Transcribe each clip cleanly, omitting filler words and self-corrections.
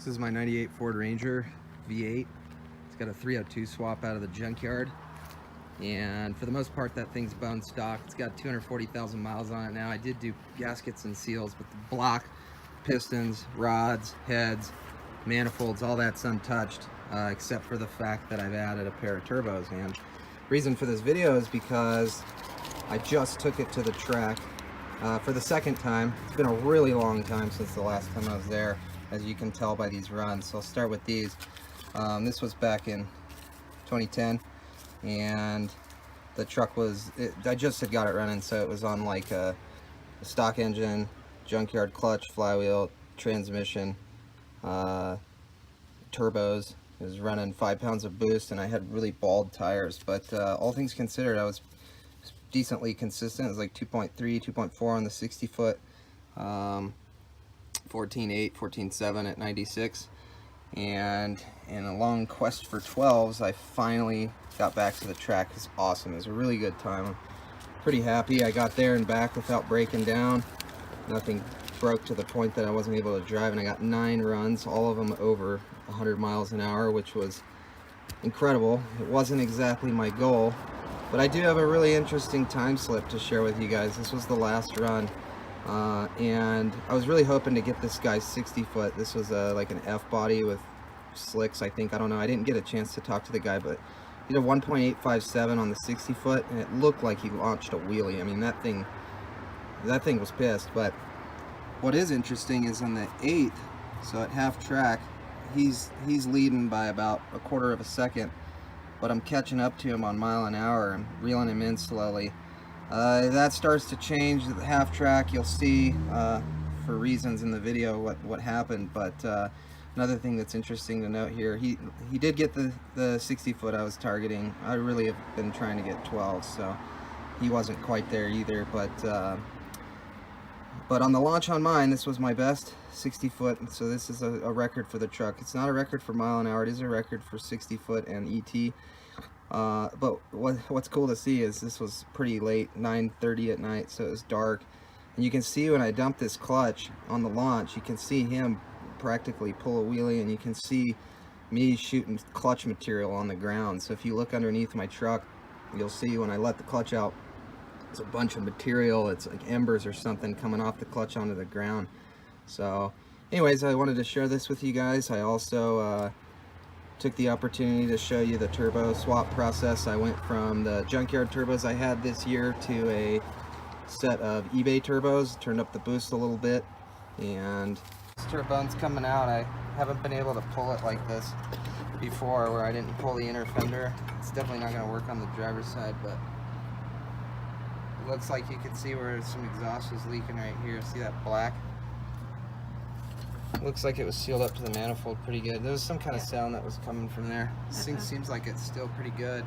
This is my 98 Ford Ranger V8. It's got a 302 swap out of the junkyard. And for the most part, that thing's bone stock. It's got 240,000 miles on it now. I did do gaskets and seals, but the block, pistons, rods, heads, manifolds, all that's untouched, except for the fact that I've added a pair of turbos. And the reason for this video is because I just took it to the track for the second time. It's been a really long time since the last time I was there, as you can tell by these runs. So I'll start with these. This was back in 2010, and the truck was, I just had got it running, so it was on like a stock engine, junkyard clutch, flywheel, transmission, turbos. It was running 5 pounds of boost, and I had really bald tires, but all things considered, I was decently consistent. It was like 2.3, 2.4 on the 60 foot, 14.8, 14.7 at 96. And in a long quest for 12s, I finally got back to the track. It's awesome. It was a really good time. I'm pretty happy. I got there and back without breaking down. Nothing broke to the point that I wasn't able to drive, and I got 9 runs, all of them over 100 miles an hour, which was incredible. It wasn't exactly my goal, but I do have a really interesting time slip to share with you guys. This was the last run. And I was really hoping to get this guy's 60 foot. This was like an F body with slicks, I think. I don't know. I didn't get a chance to talk to the guy, but he did a 1.857 on the 60 foot, and it looked like he launched a wheelie. I mean, that thing was pissed. But what is interesting is in the 8th, so at half track, he's leading by about 1/4 of a second, but I'm catching up to him on mile an hour. I'm reeling him in slowly. That starts to change at the half track. You'll see for reasons in the video what happened. But another thing that's interesting to note here, he did get the 60 foot I was targeting. I really have been trying to get 12, so he wasn't quite there either. But on the launch on mine, this was my best 60 foot. So this is a record for the truck. It's not a record for mile an hour. It is a record for 60 foot and ET. But what's cool to see is this was pretty late, 9:30 at night, so it was dark, and you can see when I dumped this clutch on the launch, you can see him practically pull a wheelie, and you can see me shooting clutch material on the ground. So if you look underneath my truck, you'll see when I let the clutch out, there's a bunch of material. It's like embers or something coming off the clutch onto the ground. So anyways, I wanted to share this with you guys. I also took the opportunity to show you the turbo swap process. I went from the junkyard turbos I had this year to a set of eBay turbos, turned up the boost a little bit, and this turbo's coming out. I haven't been able to pull it like this before, where I didn't pull the inner fender. It's definitely not going to work on the driver's side, but it looks like you can see where some exhaust was leaking right here. See that black? Looks like it was sealed up to the manifold pretty good. There was some kind of sound that was coming from there. This thing seems like it's still pretty good.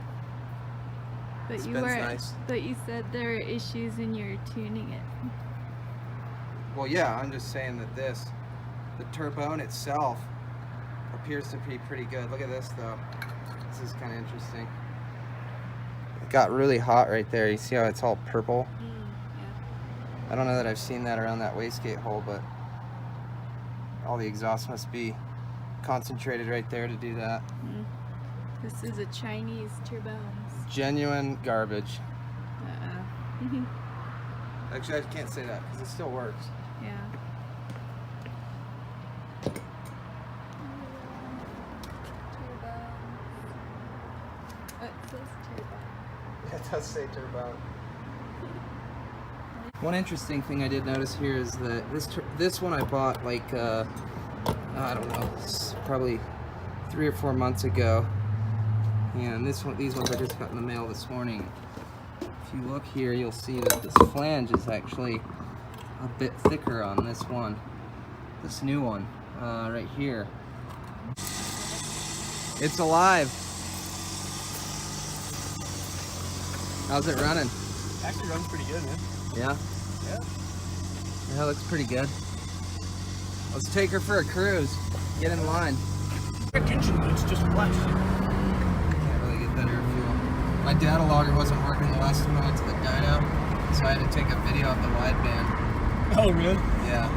But Spins nice. But you said there are issues in your tuning it. Well, yeah, I'm just saying that the turbone itself appears to be pretty good. Look at this though. This is kind of interesting. It got really hot right there. You see how it's all purple? Yeah. I don't know that I've seen that around that wastegate hole, but all the exhaust must be concentrated right there to do that. This is a Chinese turbone. Genuine garbage. Uh-oh. Actually, I can't say that because it still works. Yeah. Turbone. Oh, it says turbone. Yeah, it does say turbo. One interesting thing I did notice here is that this one I bought like I don't know, probably 3 or 4 months ago, and these ones I just got in the mail this morning. If you look here, you'll see that this flange is actually a bit thicker on this one, this new one right here. It's alive. How's it running? Actually runs pretty good, man. Yeah? Yeah. That looks pretty good. Let's take her for a cruise. Get in line. Attention, it's just flesh. Can't really get that air fuel. My data logger wasn't working the last time I went to the dyno, so I had to take a video of the wideband. Oh, really? Yeah.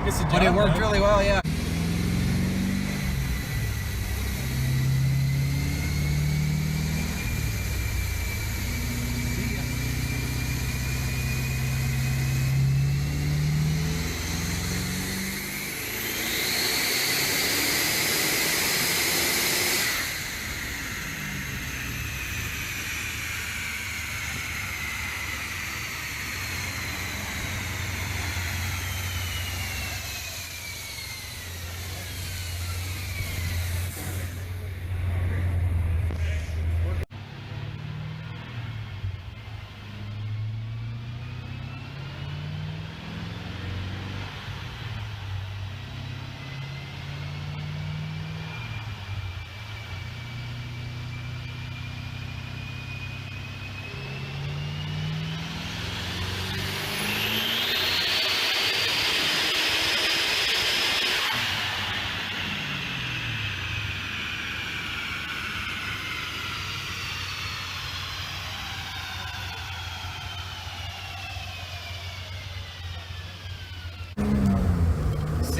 It's a job, But it worked man. really well, yeah.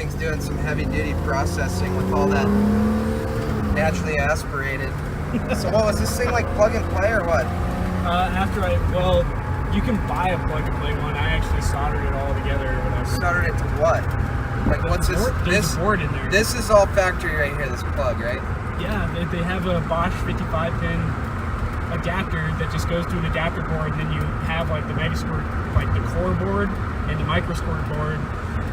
thing's doing some heavy duty processing with all that naturally aspirated. So what was this thing, like plug and play or what? Well, you can buy a plug and play one. I actually soldered it all together or whatever. Soldered it to what? Like what's this? There's a board in there. This is all factory right here, this plug, right? Yeah, they have a Bosch 55-pin adapter that just goes to an adapter board, and then you have like the Megasquirt, like the core board and the Microsquirt board,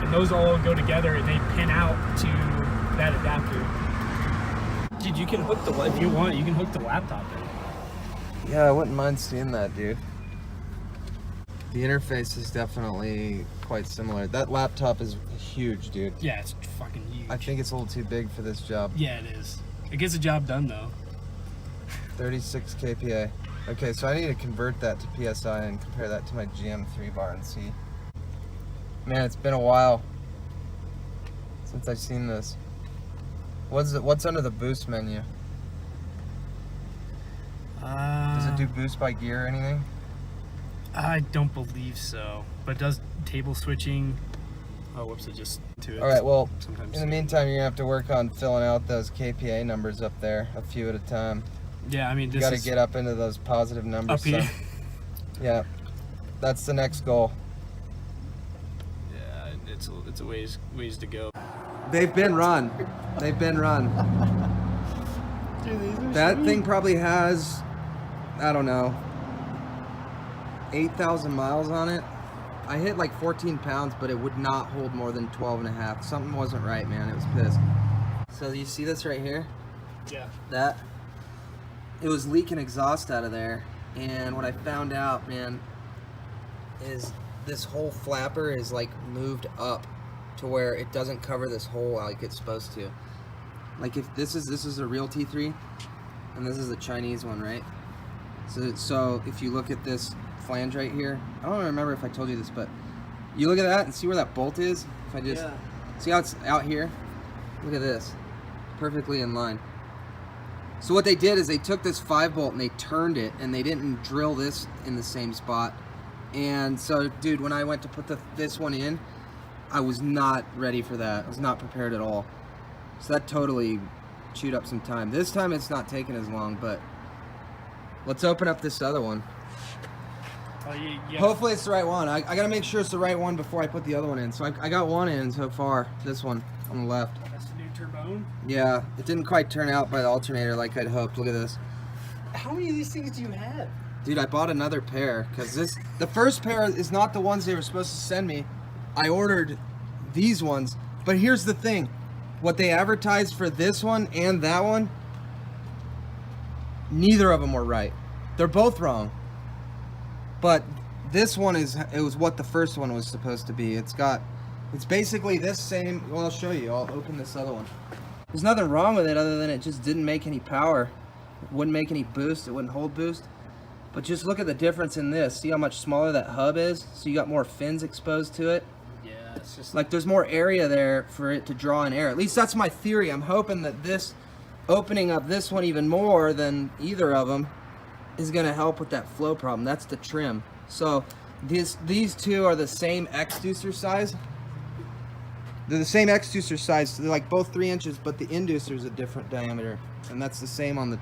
and those all go together and they pin out to that adapter. Dude, you can hook if you want, you can hook the laptop in. Yeah, I wouldn't mind seeing that, dude. The interface is definitely quite similar. That laptop is huge, dude. Yeah, it's fucking huge. I think it's a little too big for this job. Yeah, it is. It gets the job done though. 36 kPa. Okay, so I need to convert that to PSI and compare that to my GM3 bar and see. Man, it's been a while since I've seen this. What's under the boost menu? Does it do boost by gear or anything? I don't believe so, but it does table switching. Oh, whoops, it just to it. All right, well, Sometimes in the meantime, you're gonna have to work on filling out those KPA numbers up there, a few at a time. Yeah, I mean, You this gotta get up into those positive numbers. up here. So, yeah, that's the next goal. Yeah, it's a ways to go. They've been run. They've been run. Dude, these are That sweet. thing probably has, I don't know, 8,000 miles on it. I hit like 14 pounds, but it would not hold more than 12 and a half. Something wasn't right, man. It was pissed. So you see this right here? Yeah. That? It was leaking exhaust out of there. And what I found out, man, is this whole flapper is like moved up to where it doesn't cover this hole like it's supposed to. Like if this is a real T3 and this is a Chinese one, right? So if you look at this flange right here, I don't remember if I told you this, but you look at that and see where that bolt is. If I just see how it's out here, look at this, perfectly in line. So what they did is they took this 5-bolt and they turned it, and they didn't drill this in the same spot. And so, dude, when I went to put this one in, I was not ready for that. I was not prepared at all. So that totally chewed up some time. This time it's not taking as long, but let's open up this other one. Oh, yeah. Hopefully it's the right one. I gotta make sure it's the right one before I put the other one in. So I got one in so far, this one on the left. That's the new turbone. Yeah, it didn't quite turn out by the alternator like I'd hoped. Look at this. How many of these things do you have? Dude, I bought another pair because the first pair is not the ones they were supposed to send me. I ordered these ones, but here's the thing. What they advertised for this one and that one, neither of them were right. They're both wrong. But this one it was what the first one was supposed to be. It's basically this same, well, I'll show you. I'll open this other one. There's nothing wrong with it other than it just didn't make any power. It wouldn't make any boost. It wouldn't hold boost. But just look at the difference in this. See how much smaller that hub is? So you got more fins exposed to it. Yeah, it's just Like there's more area there for it to draw in air. At least that's my theory. I'm hoping that this opening up this one even more than either of them is going to help with that flow problem. That's the trim. So these two are the same exducer size. They're the same exducer size. So they're like both 3 inches, but the inducer is a different diameter, and that's the same on the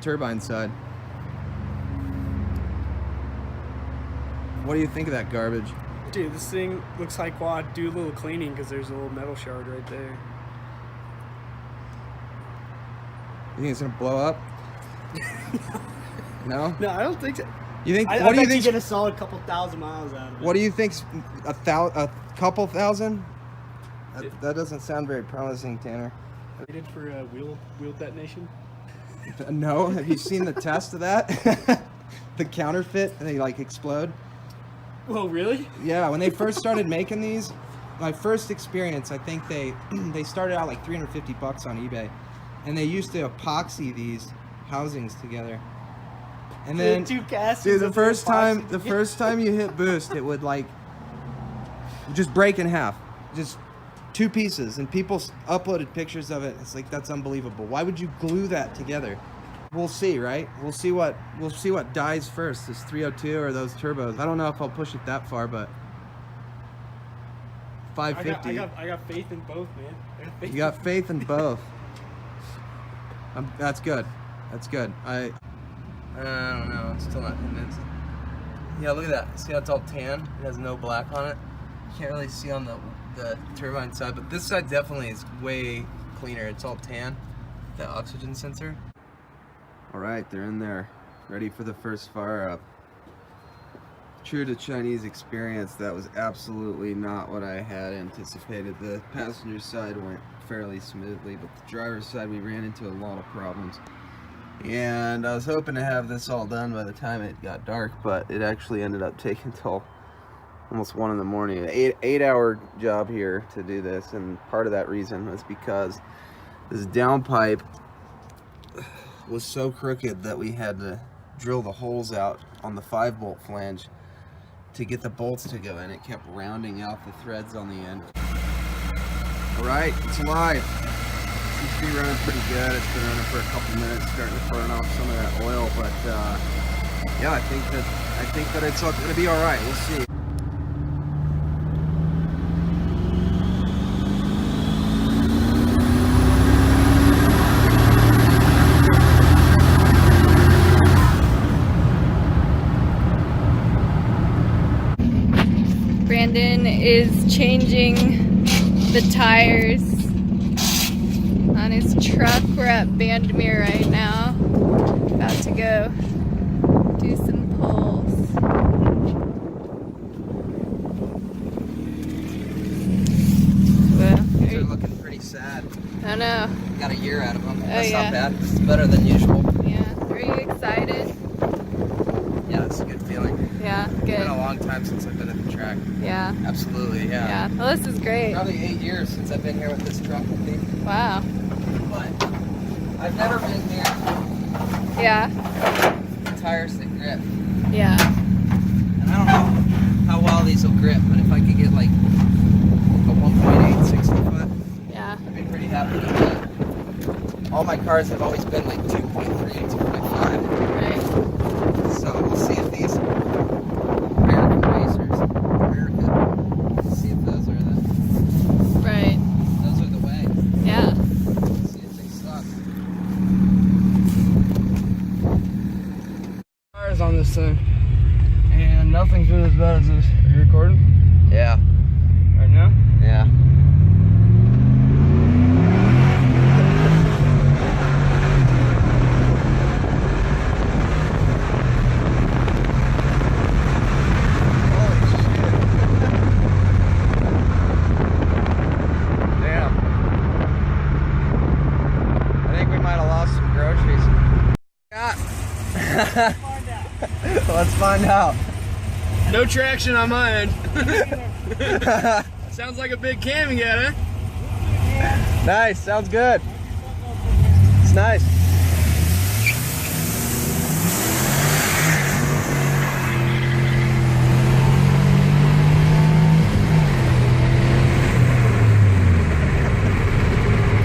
turbine side. What do you think of that garbage? dude, this thing looks like quad. Do a little cleaning because there's a little metal shard right there. You think it's gonna blow up? No? No, I don't think so. You think? I What do you bet you think? get a solid couple thousand miles out of it. What do you think's a couple thousand? That doesn't sound very promising, Tanner. Rated for wheel detonation? No, have you seen the test of that? The counterfeit, and they like explode. Well, really? Yeah, when they first started making these, my first experience, I think they started out like $350 on eBay, and they used to epoxy these housings together. And then, two castings dude, the of first epoxy time you hit boost, it would like just break in half, just two pieces. And people uploaded pictures of it. It's like, that's unbelievable. Why would you glue that together? We'll see, right? We'll see what dies first, this 302 or those turbos. I don't know if I'll push it that far, but 550. I got faith in both, man. You got faith in both. That's good. That's good. I don't know. I'm still not convinced. Yeah, look at that. See how it's all tan? It has no black on it. You can't really see on the turbine side, but this side definitely is way cleaner. It's all tan. The oxygen sensor. All right, they're in there, ready for the first fire up. True to Chinese experience, that was absolutely not what I had anticipated. The passenger side went fairly smoothly, but the driver's side we ran into a lot of problems. And I was hoping to have this all done by the time it got dark, but it actually ended up taking till almost 1 in the morning. An 8-hour job here to do this, and part of that reason was because this downpipe was so crooked that we had to drill the holes out on the 5-bolt flange to get the bolts to go in. It kept rounding out the threads on the end. All right, it's alive. Seems to be running pretty good. It's been running for a couple minutes, starting to burn off some of that oil, but yeah, I think that it's going to be all right. We'll see. Brandon is changing the tires on his truck. We're at Bandmere right now. About to go do some pulls. Well, These are looking pretty sad. I know. Got a year out of them. Oh, That's yeah. not bad. It's better than usual. Yeah. Are you excited? Yeah, it's a good feeling. Yeah, It's been a good. long time since I've been at the track. Yeah. Absolutely, Yeah. yeah. Well, this is great. Probably 8 years since I've been here with this truck with me. Wow. But I've never been near Yeah. tires that grip. Yeah. And I don't know how well these will grip, but if I could get like a 1.8 60 foot, Yeah. I'd be pretty happy with that. All my cars have always been like 2.3 and 2.5. Right. So we'll see if these American racers, see if those are Right. the way. Yeah. See if they suck. Tires on this thing, and nothing's been as bad as this. Are you recording Yeah, right now? yeah. Damn. I think we might have lost some groceries. Yeah. Let's find out. No traction on my end. Sounds like a big cam you got, huh? Nice, sounds good. It's nice.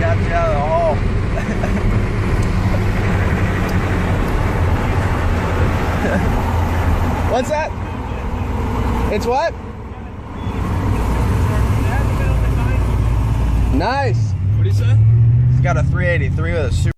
Got you out of the hole. What's that? It's what? Nice. What do you say? He's got a 383 with a super.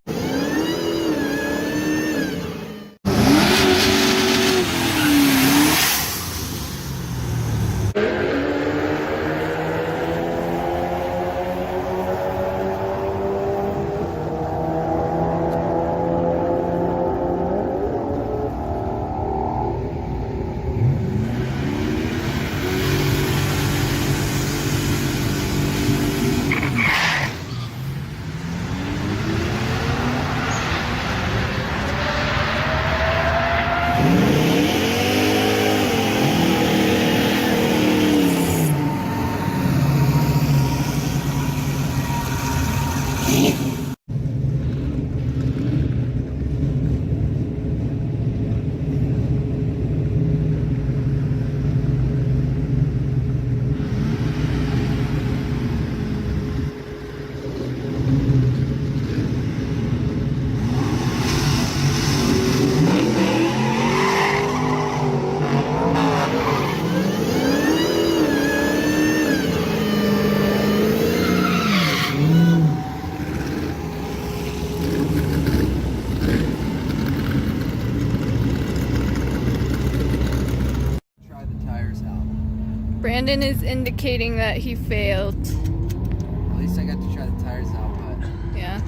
Brandon is indicating that he failed. At least I got to try the tires out, but Yeah,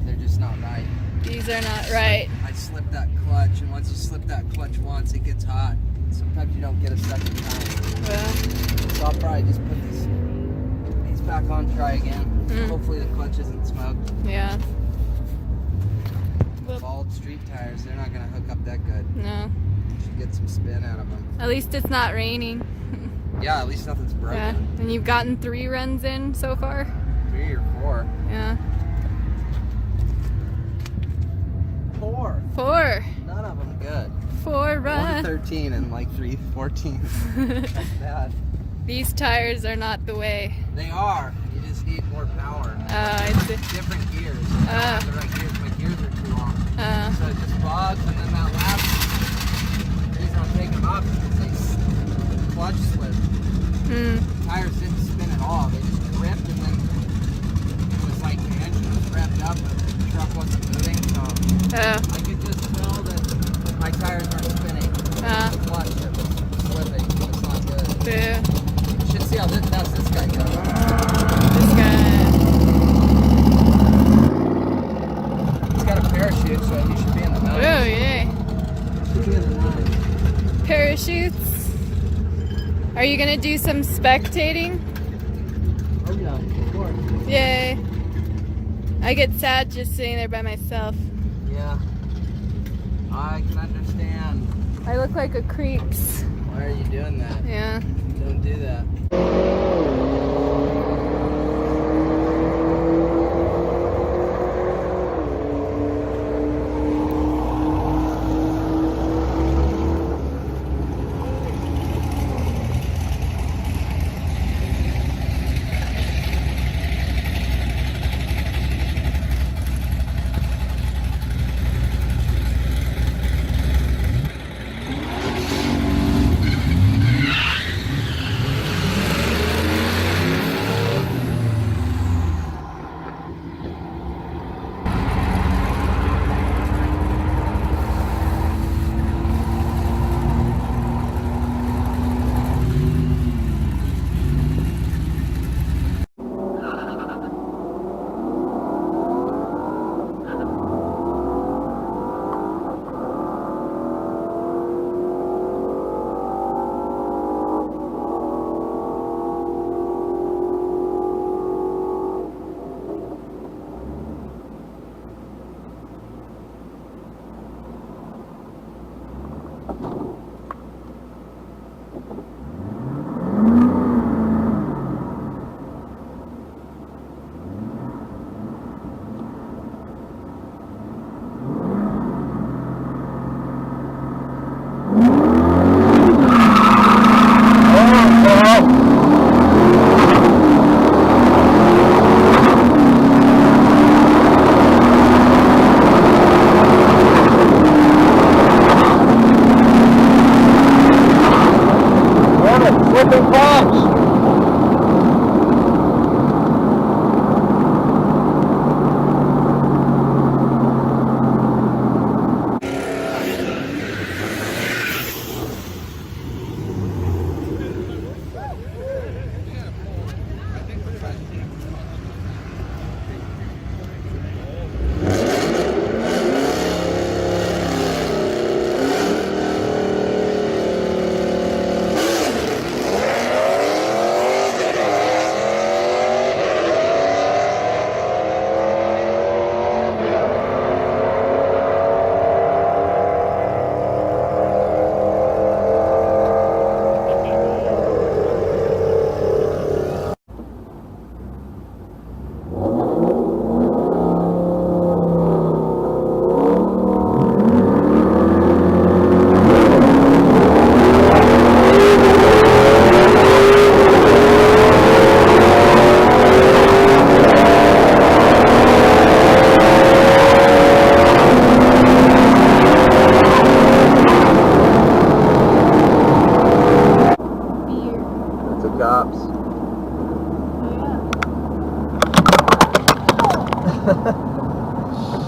they're just not right. these are not right. I slipped that clutch, and once you slip that clutch once, it gets hot. Sometimes you don't get a second time. Well, So I'll probably just put these back on, try again. Hopefully the clutch isn't smoked. yeah, Bald street tires, they're not gonna hook up that good. no. Should get some spin out of them. At least it's not raining. Yeah, at least nothing's broken. Yeah, and you've gotten 3 runs in so far? 3 or 4. Yeah. 4. 4. None of them good. 4 runs. 113 and like 314. That's bad. These tires are not the way. They are. You just need more power. I see. Different gears. I don't have the right gears. My gears are too long. So it just bogs, and then that last reason I'm taking them off is because they clutch slipped. The tires didn't spin at all. They just gripped, and then it was like the engine was revved up, but the truck wasn't moving. So I could just tell that my tires weren't spinning. The clutch it was slipping. It's not good. You should see how this guy goes. This guy. He's got a parachute, so he should be in the nose. Oh, yay. Should be in the nose. Parachutes. Are you gonna do some spectating? Oh yeah, of course. Yay. I get sad just sitting there by myself. Yeah. I can understand. I look like a creeps. Why are you doing that? Yeah. Don't do that.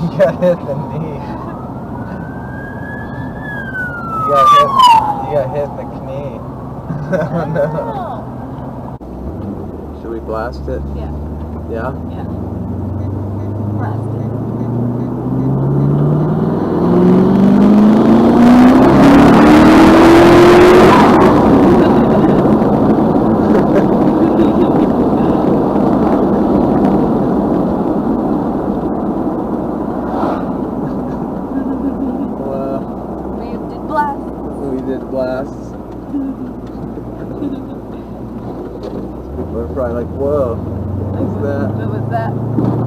You got hit in the knee. You got hit in the knee. Oh no. blast it? Yeah. Yeah? Yeah. Blast it. Well, We did blast. we did blasts. People are probably like, whoa, what's that? What was that?